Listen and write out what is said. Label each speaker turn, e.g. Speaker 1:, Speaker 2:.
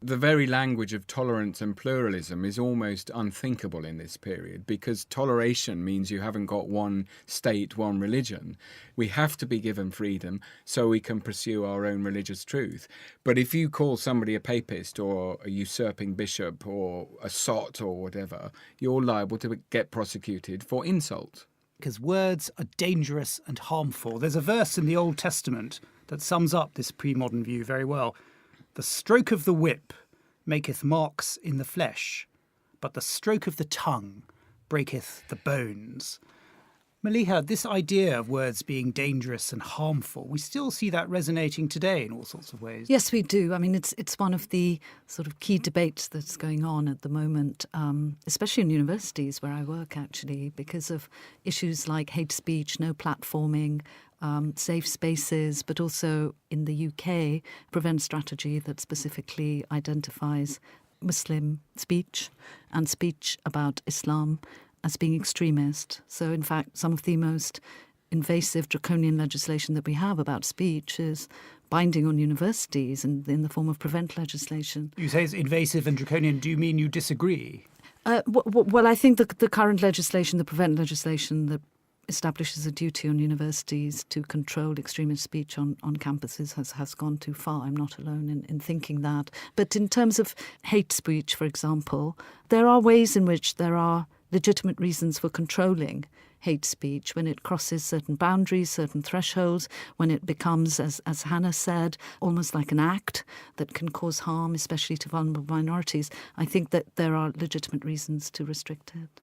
Speaker 1: The very language of tolerance and pluralism is almost unthinkable in this period, because toleration means you haven't got one state, one religion. We have to be given freedom so we can pursue our own religious truth. But if you call somebody a papist or a usurping bishop or a sot or whatever, you're liable to get prosecuted for insult.
Speaker 2: Because words are dangerous and harmful. There's a verse in the Old Testament that sums up this pre-modern view very well. The stroke of the whip maketh marks in the flesh, but the stroke of the tongue breaketh the bones. Maleiha, this idea of words being dangerous and harmful, we still see that resonating today in all sorts of ways.
Speaker 3: Yes, we do. I mean, it's one of the sort of key debates that's going on at the moment, especially in universities where I work, actually, because of issues like hate speech, no platforming, safe spaces, but also in the UK, prevent strategy that specifically identifies Muslim speech and speech about Islam as being extremist. So, in fact, some of the most invasive draconian legislation that we have about speech is binding on universities and in the form of prevent legislation.
Speaker 2: You say it's invasive and draconian. Do you mean you disagree?
Speaker 3: Well, I think the current legislation, the prevent legislation that establishes a duty on universities to control extremist speech on campuses has gone too far. I'm not alone in thinking that. But in terms of hate speech, for example, there are ways in which there are legitimate reasons for controlling hate speech when it crosses certain boundaries, certain thresholds, when it becomes, as Hannah said, almost like an act that can cause harm, especially to vulnerable minorities. I think that there are legitimate reasons to restrict it.